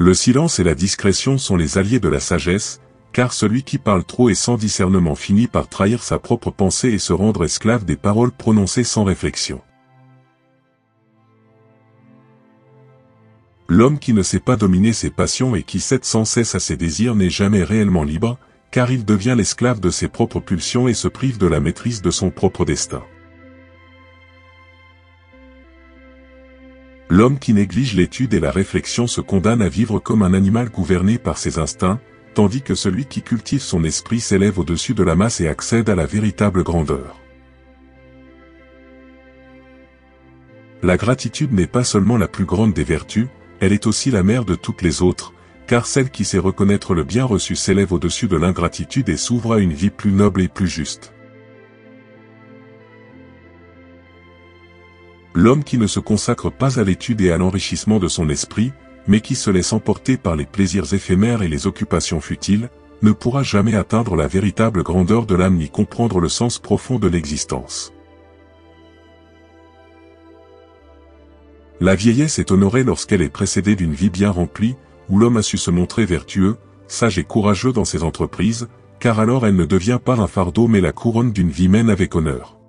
Le silence et la discrétion sont les alliés de la sagesse, car celui qui parle trop et sans discernement finit par trahir sa propre pensée et se rendre esclave des paroles prononcées sans réflexion. L'homme qui ne sait pas dominer ses passions et qui cède sans cesse à ses désirs n'est jamais réellement libre, car il devient l'esclave de ses propres pulsions et se prive de la maîtrise de son propre destin. L'homme qui néglige l'étude et la réflexion se condamne à vivre comme un animal gouverné par ses instincts, tandis que celui qui cultive son esprit s'élève au-dessus de la masse et accède à la véritable grandeur. La gratitude n'est pas seulement la plus grande des vertus, elle est aussi la mère de toutes les autres, car celle qui sait reconnaître le bien reçu s'élève au-dessus de l'ingratitude et s'ouvre à une vie plus noble et plus juste. L'homme qui ne se consacre pas à l'étude et à l'enrichissement de son esprit, mais qui se laisse emporter par les plaisirs éphémères et les occupations futiles, ne pourra jamais atteindre la véritable grandeur de l'âme ni comprendre le sens profond de l'existence. La vieillesse est honorée lorsqu'elle est précédée d'une vie bien remplie, où l'homme a su se montrer vertueux, sage et courageux dans ses entreprises, car alors elle ne devient pas un fardeau mais la couronne d'une vie mène avec honneur.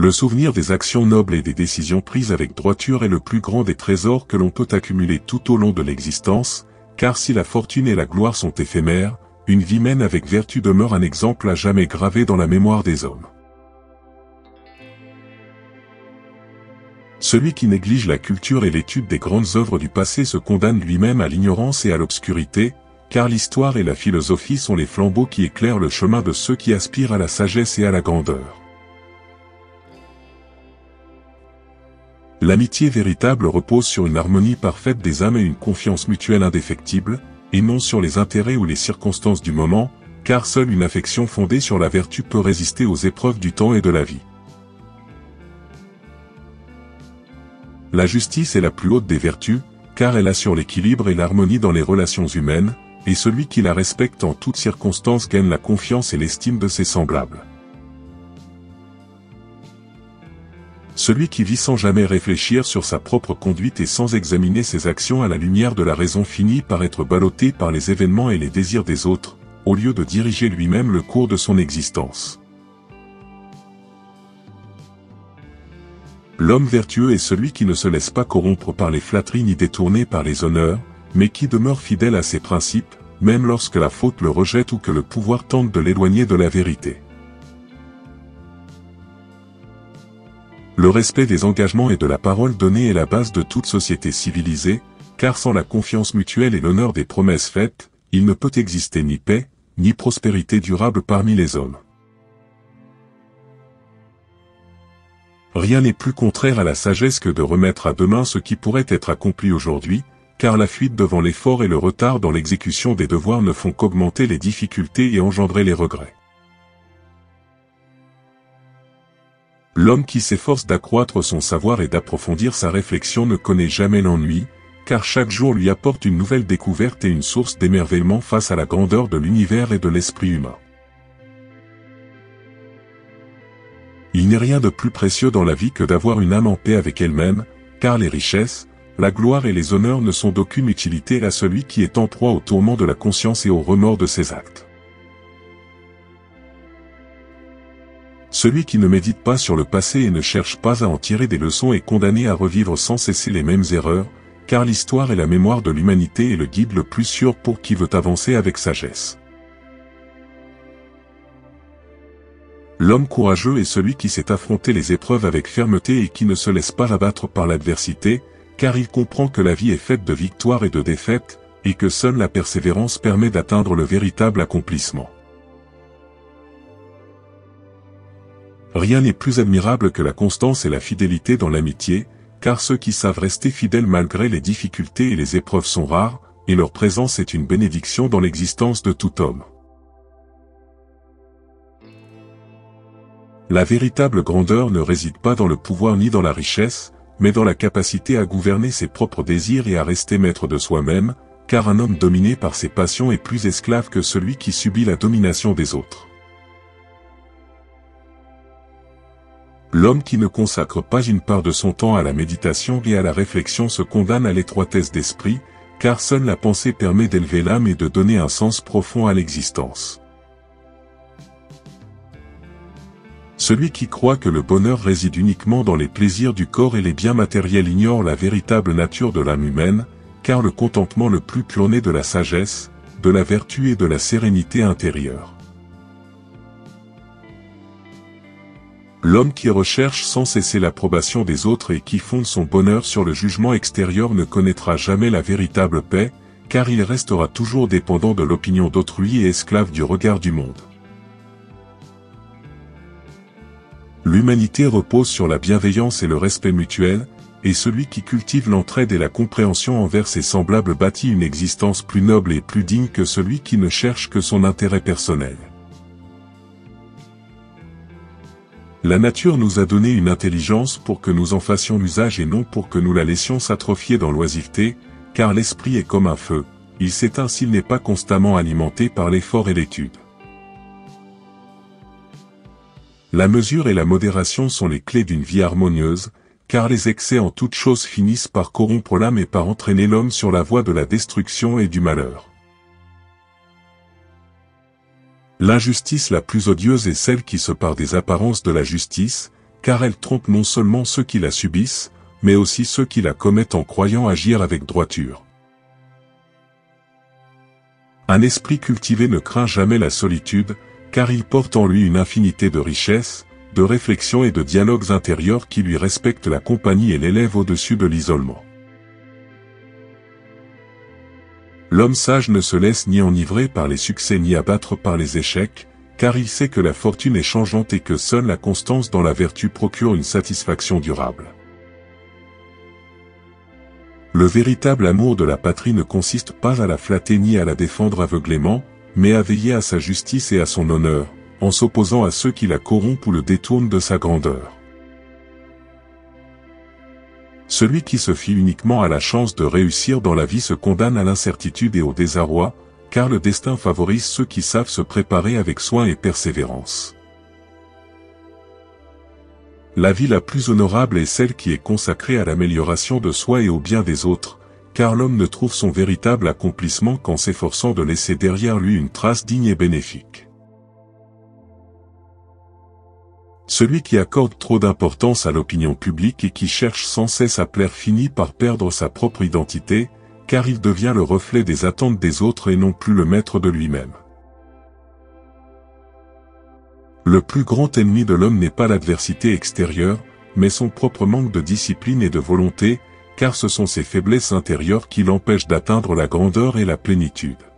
Le souvenir des actions nobles et des décisions prises avec droiture est le plus grand des trésors que l'on peut accumuler tout au long de l'existence, car si la fortune et la gloire sont éphémères, une vie mène avec vertu demeure un exemple à jamais gravé dans la mémoire des hommes. Celui qui néglige la culture et l'étude des grandes œuvres du passé se condamne lui-même à l'ignorance et à l'obscurité, car l'histoire et la philosophie sont les flambeaux qui éclairent le chemin de ceux qui aspirent à la sagesse et à la grandeur. L'amitié véritable repose sur une harmonie parfaite des âmes et une confiance mutuelle indéfectible, et non sur les intérêts ou les circonstances du moment, car seule une affection fondée sur la vertu peut résister aux épreuves du temps et de la vie. La justice est la plus haute des vertus, car elle assure l'équilibre et l'harmonie dans les relations humaines, et celui qui la respecte en toutes circonstances gagne la confiance et l'estime de ses semblables. Celui qui vit sans jamais réfléchir sur sa propre conduite et sans examiner ses actions à la lumière de la raison finit par être ballotté par les événements et les désirs des autres, au lieu de diriger lui-même le cours de son existence. L'homme vertueux est celui qui ne se laisse pas corrompre par les flatteries ni détourné par les honneurs, mais qui demeure fidèle à ses principes, même lorsque la faute le rejette ou que le pouvoir tente de l'éloigner de la vérité. Le respect des engagements et de la parole donnée est la base de toute société civilisée, car sans la confiance mutuelle et l'honneur des promesses faites, il ne peut exister ni paix, ni prospérité durable parmi les hommes. Rien n'est plus contraire à la sagesse que de remettre à demain ce qui pourrait être accompli aujourd'hui, car la fuite devant l'effort et le retard dans l'exécution des devoirs ne font qu'augmenter les difficultés et engendrer les regrets. L'homme qui s'efforce d'accroître son savoir et d'approfondir sa réflexion ne connaît jamais l'ennui, car chaque jour lui apporte une nouvelle découverte et une source d'émerveillement face à la grandeur de l'univers et de l'esprit humain. Il n'est rien de plus précieux dans la vie que d'avoir une âme en paix avec elle-même, car les richesses, la gloire et les honneurs ne sont d'aucune utilité à celui qui est en proie au tourment de la conscience et au remords de ses actes. Celui qui ne médite pas sur le passé et ne cherche pas à en tirer des leçons est condamné à revivre sans cesser les mêmes erreurs, car l'histoire est la mémoire de l'humanité et le guide le plus sûr pour qui veut avancer avec sagesse. L'homme courageux est celui qui sait affronter les épreuves avec fermeté et qui ne se laisse pas abattre par l'adversité, car il comprend que la vie est faite de victoires et de défaites, et que seule la persévérance permet d'atteindre le véritable accomplissement. Rien n'est plus admirable que la constance et la fidélité dans l'amitié, car ceux qui savent rester fidèles malgré les difficultés et les épreuves sont rares, et leur présence est une bénédiction dans l'existence de tout homme. La véritable grandeur ne réside pas dans le pouvoir ni dans la richesse, mais dans la capacité à gouverner ses propres désirs et à rester maître de soi-même, car un homme dominé par ses passions est plus esclave que celui qui subit la domination des autres. L'homme qui ne consacre pas une part de son temps à la méditation et à la réflexion se condamne à l'étroitesse d'esprit, car seule la pensée permet d'élever l'âme et de donner un sens profond à l'existence. Celui qui croit que le bonheur réside uniquement dans les plaisirs du corps et les biens matériels ignore la véritable nature de l'âme humaine, car le contentement le plus pur naît de la sagesse, de la vertu et de la sérénité intérieure. L'homme qui recherche sans cesser l'approbation des autres et qui fonde son bonheur sur le jugement extérieur ne connaîtra jamais la véritable paix, car il restera toujours dépendant de l'opinion d'autrui et esclave du regard du monde. L'humanité repose sur la bienveillance et le respect mutuel, et celui qui cultive l'entraide et la compréhension envers ses semblables bâtit une existence plus noble et plus digne que celui qui ne cherche que son intérêt personnel. La nature nous a donné une intelligence pour que nous en fassions usage et non pour que nous la laissions s'atrophier dans l'oisiveté, car l'esprit est comme un feu, il s'éteint s'il n'est pas constamment alimenté par l'effort et l'étude. La mesure et la modération sont les clés d'une vie harmonieuse, car les excès en toutes choses finissent par corrompre l'âme et par entraîner l'homme sur la voie de la destruction et du malheur. L'injustice la plus odieuse est celle qui se pare des apparences de la justice, car elle trompe non seulement ceux qui la subissent, mais aussi ceux qui la commettent en croyant agir avec droiture. Un esprit cultivé ne craint jamais la solitude, car il porte en lui une infinité de richesses, de réflexions et de dialogues intérieurs qui lui respectent la compagnie et l'élèvent au-dessus de l'isolement. L'homme sage ne se laisse ni enivrer par les succès ni abattre par les échecs, car il sait que la fortune est changeante et que seule la constance dans la vertu procure une satisfaction durable. Le véritable amour de la patrie ne consiste pas à la flatter ni à la défendre aveuglément, mais à veiller à sa justice et à son honneur, en s'opposant à ceux qui la corrompent ou le détournent de sa grandeur. Celui qui se fie uniquement à la chance de réussir dans la vie se condamne à l'incertitude et au désarroi, car le destin favorise ceux qui savent se préparer avec soin et persévérance. La vie la plus honorable est celle qui est consacrée à l'amélioration de soi et au bien des autres, car l'homme ne trouve son véritable accomplissement qu'en s'efforçant de laisser derrière lui une trace digne et bénéfique. Celui qui accorde trop d'importance à l'opinion publique et qui cherche sans cesse à plaire finit par perdre sa propre identité, car il devient le reflet des attentes des autres et non plus le maître de lui-même. Le plus grand ennemi de l'homme n'est pas l'adversité extérieure, mais son propre manque de discipline et de volonté, car ce sont ses faiblesses intérieures qui l'empêchent d'atteindre la grandeur et la plénitude.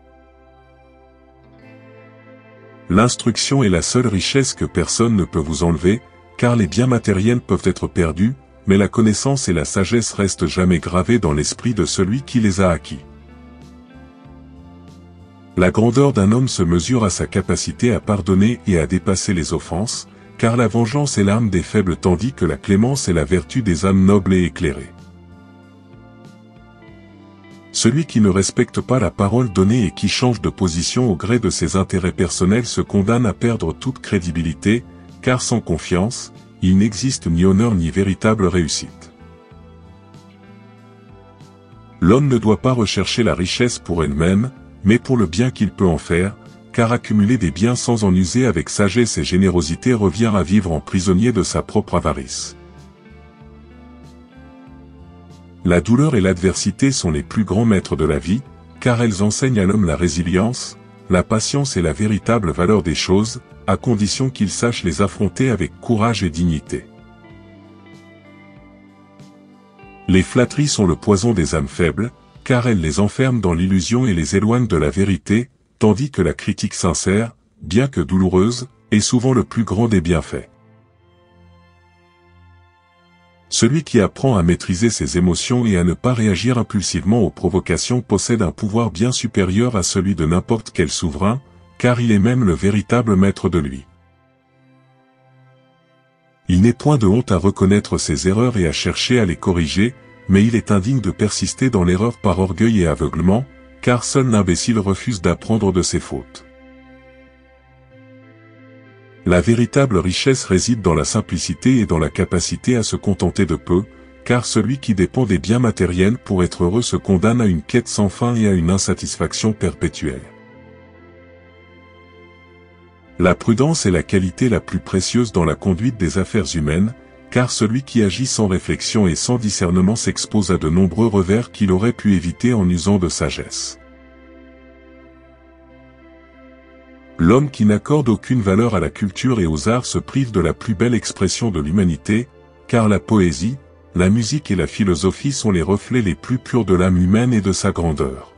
L'instruction est la seule richesse que personne ne peut vous enlever, car les biens matériels peuvent être perdus, mais la connaissance et la sagesse restent jamais gravées dans l'esprit de celui qui les a acquis. La grandeur d'un homme se mesure à sa capacité à pardonner et à dépasser les offenses, car la vengeance est l'arme des faibles tandis que la clémence est la vertu des âmes nobles et éclairées. Celui qui ne respecte pas la parole donnée et qui change de position au gré de ses intérêts personnels se condamne à perdre toute crédibilité, car sans confiance, il n'existe ni honneur ni véritable réussite. L'homme ne doit pas rechercher la richesse pour elle-même, mais pour le bien qu'il peut en faire, car accumuler des biens sans en user avec sagesse et générosité revient à vivre en prisonnier de sa propre avarice. La douleur et l'adversité sont les plus grands maîtres de la vie, car elles enseignent à l'homme la résilience, la patience et la véritable valeur des choses, à condition qu'il sache les affronter avec courage et dignité. Les flatteries sont le poison des âmes faibles, car elles les enferment dans l'illusion et les éloignent de la vérité, tandis que la critique sincère, bien que douloureuse, est souvent le plus grand des bienfaits. Celui qui apprend à maîtriser ses émotions et à ne pas réagir impulsivement aux provocations possède un pouvoir bien supérieur à celui de n'importe quel souverain, car il est même le véritable maître de lui. Il n'est point de honte à reconnaître ses erreurs et à chercher à les corriger, mais il est indigne de persister dans l'erreur par orgueil et aveuglement, car seul l'imbécile refuse d'apprendre de ses fautes. La véritable richesse réside dans la simplicité et dans la capacité à se contenter de peu, car celui qui dépend des biens matériels pour être heureux se condamne à une quête sans fin et à une insatisfaction perpétuelle. La prudence est la qualité la plus précieuse dans la conduite des affaires humaines, car celui qui agit sans réflexion et sans discernement s'expose à de nombreux revers qu'il aurait pu éviter en usant de sagesse. L'homme qui n'accorde aucune valeur à la culture et aux arts se prive de la plus belle expression de l'humanité, car la poésie, la musique et la philosophie sont les reflets les plus purs de l'âme humaine et de sa grandeur.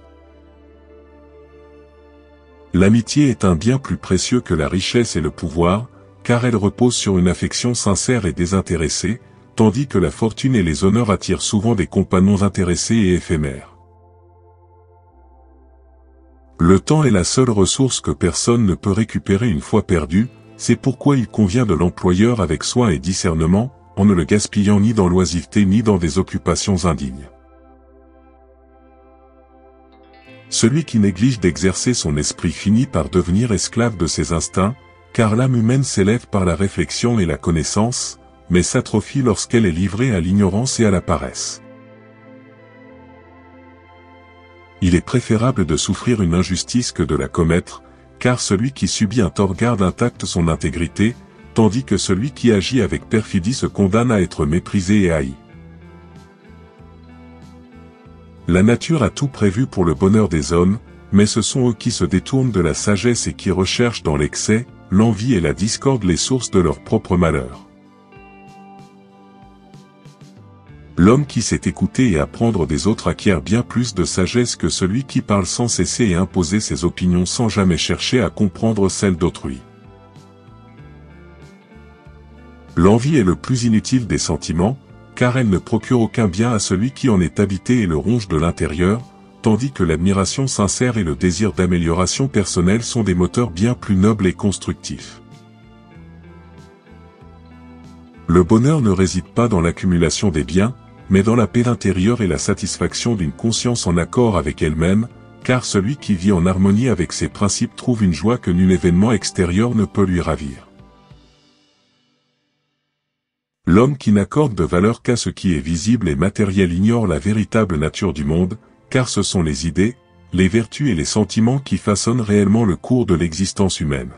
L'amitié est un bien plus précieux que la richesse et le pouvoir, car elle repose sur une affection sincère et désintéressée, tandis que la fortune et les honneurs attirent souvent des compagnons intéressés et éphémères. Le temps est la seule ressource que personne ne peut récupérer une fois perdu, c'est pourquoi il convient de l'employeur avec soin et discernement, en ne le gaspillant ni dans l'oisiveté ni dans des occupations indignes. Celui qui néglige d'exercer son esprit finit par devenir esclave de ses instincts, car l'âme humaine s'élève par la réflexion et la connaissance, mais s'atrophie lorsqu'elle est livrée à l'ignorance et à la paresse. Il est préférable de souffrir une injustice que de la commettre, car celui qui subit un tort garde intacte son intégrité, tandis que celui qui agit avec perfidie se condamne à être méprisé et haï. La nature a tout prévu pour le bonheur des hommes, mais ce sont eux qui se détournent de la sagesse et qui recherchent dans l'excès, l'envie et la discorde les sources de leur propre malheur. L'homme qui sait écouter et apprendre des autres acquiert bien plus de sagesse que celui qui parle sans cesser et imposer ses opinions sans jamais chercher à comprendre celles d'autrui. L'envie est le plus inutile des sentiments, car elle ne procure aucun bien à celui qui en est habité et le ronge de l'intérieur, tandis que l'admiration sincère et le désir d'amélioration personnelle sont des moteurs bien plus nobles et constructifs. Le bonheur ne réside pas dans l'accumulation des biens, mais dans la paix intérieure et la satisfaction d'une conscience en accord avec elle-même, car celui qui vit en harmonie avec ses principes trouve une joie que nul événement extérieur ne peut lui ravir. L'homme qui n'accorde de valeur qu'à ce qui est visible et matériel ignore la véritable nature du monde, car ce sont les idées, les vertus et les sentiments qui façonnent réellement le cours de l'existence humaine.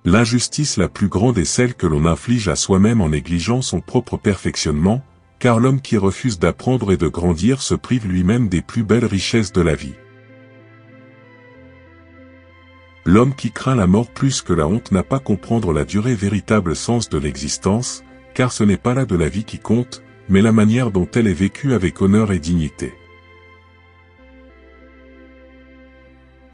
L'injustice la plus grande est celle que l'on inflige à soi-même en négligeant son propre perfectionnement, car l'homme qui refuse d'apprendre et de grandir se prive lui-même des plus belles richesses de la vie. L'homme qui craint la mort plus que la honte n'a pas comprendre la durée véritable sens de l'existence, car ce n'est pas là de la vie qui compte, mais la manière dont elle est vécue avec honneur et dignité.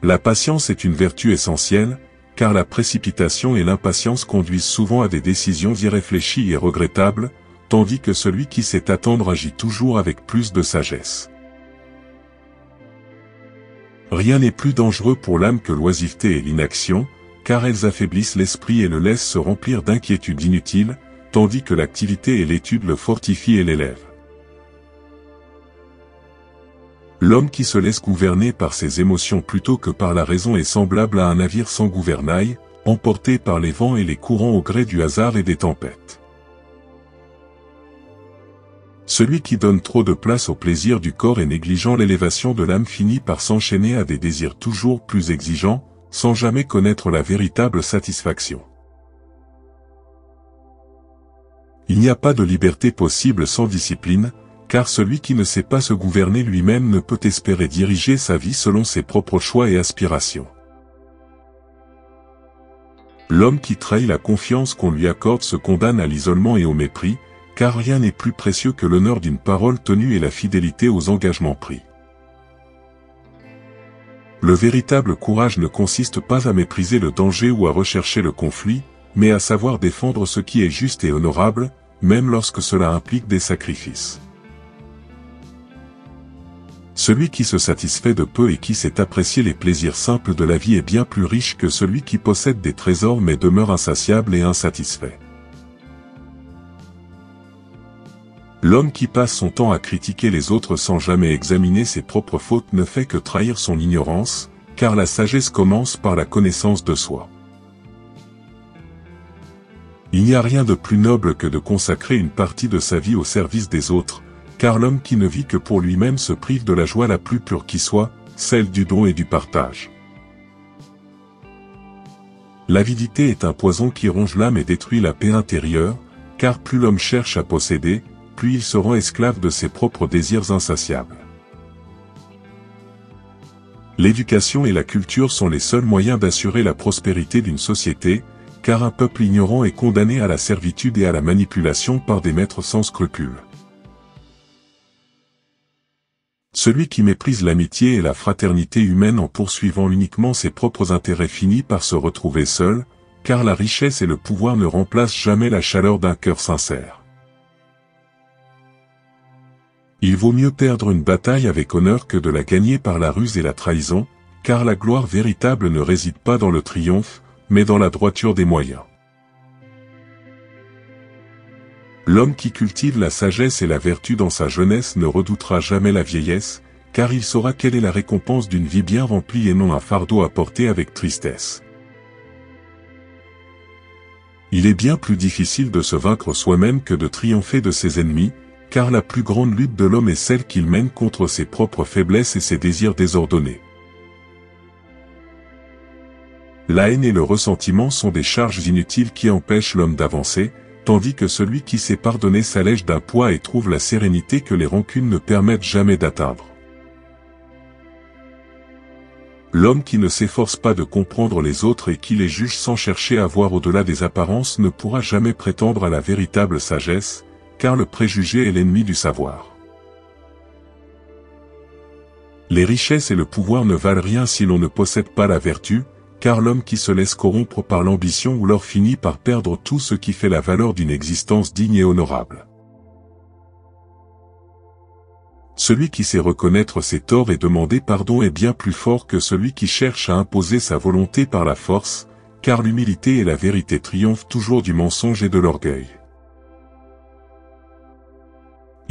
La patience est une vertu essentielle, car la précipitation et l'impatience conduisent souvent à des décisions irréfléchies et regrettables, tandis que celui qui sait attendre agit toujours avec plus de sagesse. Rien n'est plus dangereux pour l'âme que l'oisiveté et l'inaction, car elles affaiblissent l'esprit et le laissent se remplir d'inquiétudes inutiles, tandis que l'activité et l'étude le fortifient et l'élèvent. L'homme qui se laisse gouverner par ses émotions plutôt que par la raison est semblable à un navire sans gouvernail, emporté par les vents et les courants au gré du hasard et des tempêtes. Celui qui donne trop de place au plaisir du corps et négligeant l'élévation de l'âme finit par s'enchaîner à des désirs toujours plus exigeants, sans jamais connaître la véritable satisfaction. Il n'y a pas de liberté possible sans discipline, car celui qui ne sait pas se gouverner lui-même ne peut espérer diriger sa vie selon ses propres choix et aspirations. L'homme qui trahit la confiance qu'on lui accorde se condamne à l'isolement et au mépris, car rien n'est plus précieux que l'honneur d'une parole tenue et la fidélité aux engagements pris. Le véritable courage ne consiste pas à mépriser le danger ou à rechercher le conflit, mais à savoir défendre ce qui est juste et honorable, même lorsque cela implique des sacrifices. Celui qui se satisfait de peu et qui sait apprécier les plaisirs simples de la vie est bien plus riche que celui qui possède des trésors mais demeure insatiable et insatisfait. L'homme qui passe son temps à critiquer les autres sans jamais examiner ses propres fautes ne fait que trahir son ignorance, car la sagesse commence par la connaissance de soi. Il n'y a rien de plus noble que de consacrer une partie de sa vie au service des autres, car l'homme qui ne vit que pour lui-même se prive de la joie la plus pure qui soit, celle du don et du partage. L'avidité est un poison qui ronge l'âme et détruit la paix intérieure, car plus l'homme cherche à posséder, plus il se rend esclave de ses propres désirs insatiables. L'éducation et la culture sont les seuls moyens d'assurer la prospérité d'une société, car un peuple ignorant est condamné à la servitude et à la manipulation par des maîtres sans scrupules. Celui qui méprise l'amitié et la fraternité humaine en poursuivant uniquement ses propres intérêts finit par se retrouver seul, car la richesse et le pouvoir ne remplacent jamais la chaleur d'un cœur sincère. Il vaut mieux perdre une bataille avec honneur que de la gagner par la ruse et la trahison, car la gloire véritable ne réside pas dans le triomphe, mais dans la droiture des moyens. L'homme qui cultive la sagesse et la vertu dans sa jeunesse ne redoutera jamais la vieillesse, car il saura quelle est la récompense d'une vie bien remplie et non un fardeau à porter avec tristesse. Il est bien plus difficile de se vaincre soi-même que de triompher de ses ennemis, car la plus grande lutte de l'homme est celle qu'il mène contre ses propres faiblesses et ses désirs désordonnés. La haine et le ressentiment sont des charges inutiles qui empêchent l'homme d'avancer, tandis que celui qui sait pardonner s'allège d'un poids et trouve la sérénité que les rancunes ne permettent jamais d'atteindre. L'homme qui ne s'efforce pas de comprendre les autres et qui les juge sans chercher à voir au-delà des apparences ne pourra jamais prétendre à la véritable sagesse, car le préjugé est l'ennemi du savoir. Les richesses et le pouvoir ne valent rien si l'on ne possède pas la vertu, car l'homme qui se laisse corrompre par l'ambition ou l'or finit par perdre tout ce qui fait la valeur d'une existence digne et honorable. Celui qui sait reconnaître ses torts et demander pardon est bien plus fort que celui qui cherche à imposer sa volonté par la force, car l'humilité et la vérité triomphent toujours du mensonge et de l'orgueil.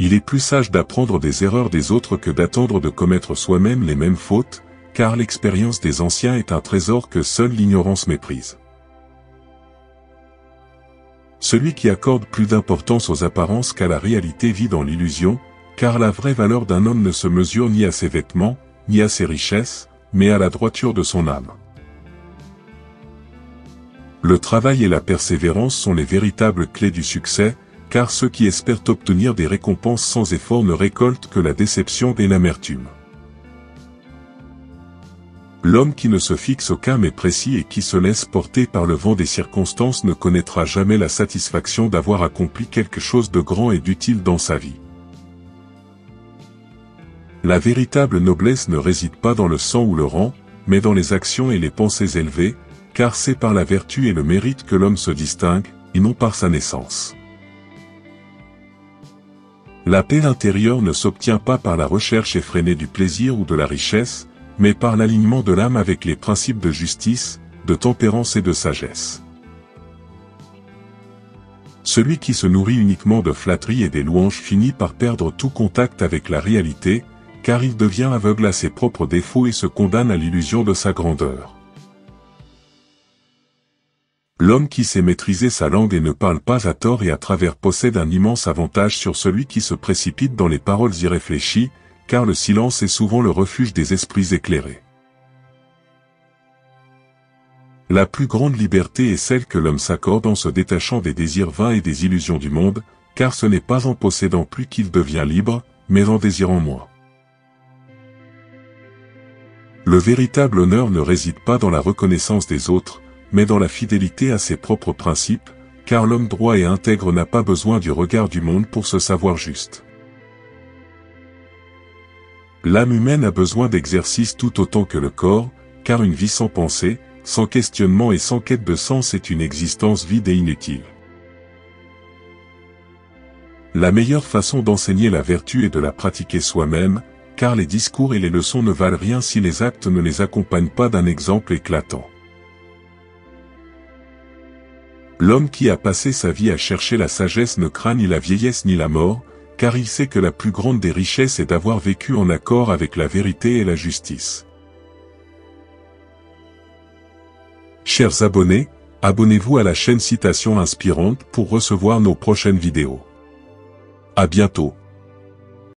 Il est plus sage d'apprendre des erreurs des autres que d'attendre de commettre soi-même les mêmes fautes, car l'expérience des anciens est un trésor que seule l'ignorance méprise. Celui qui accorde plus d'importance aux apparences qu'à la réalité vit dans l'illusion, car la vraie valeur d'un homme ne se mesure ni à ses vêtements, ni à ses richesses, mais à la droiture de son âme. Le travail et la persévérance sont les véritables clés du succès, car ceux qui espèrent obtenir des récompenses sans effort ne récoltent que la déception et l'amertume. L'homme qui ne se fixe aucun mais précis et qui se laisse porter par le vent des circonstances ne connaîtra jamais la satisfaction d'avoir accompli quelque chose de grand et d'utile dans sa vie. La véritable noblesse ne réside pas dans le sang ou le rang, mais dans les actions et les pensées élevées, car c'est par la vertu et le mérite que l'homme se distingue, et non par sa naissance. La paix intérieure ne s'obtient pas par la recherche effrénée du plaisir ou de la richesse, mais par l'alignement de l'âme avec les principes de justice, de tempérance et de sagesse. Celui qui se nourrit uniquement de flatteries et des louanges finit par perdre tout contact avec la réalité, car il devient aveugle à ses propres défauts et se condamne à l'illusion de sa grandeur. L'homme qui sait maîtriser sa langue et ne parle pas à tort et à travers possède un immense avantage sur celui qui se précipite dans les paroles irréfléchies, car le silence est souvent le refuge des esprits éclairés. La plus grande liberté est celle que l'homme s'accorde en se détachant des désirs vains et des illusions du monde, car ce n'est pas en possédant plus qu'il devient libre, mais en désirant moins. Le véritable honneur ne réside pas dans la reconnaissance des autres, mais dans la fidélité à ses propres principes, car l'homme droit et intègre n'a pas besoin du regard du monde pour se savoir juste. L'âme humaine a besoin d'exercice tout autant que le corps, car une vie sans pensée, sans questionnement et sans quête de sens est une existence vide et inutile. La meilleure façon d'enseigner la vertu est de la pratiquer soi-même, car les discours et les leçons ne valent rien si les actes ne les accompagnent pas d'un exemple éclatant. L'homme qui a passé sa vie à chercher la sagesse ne craint ni la vieillesse ni la mort, car il sait que la plus grande des richesses est d'avoir vécu en accord avec la vérité et la justice. Chers abonnés, abonnez-vous à la chaîne Citations Inspirantes pour recevoir nos prochaines vidéos. À bientôt.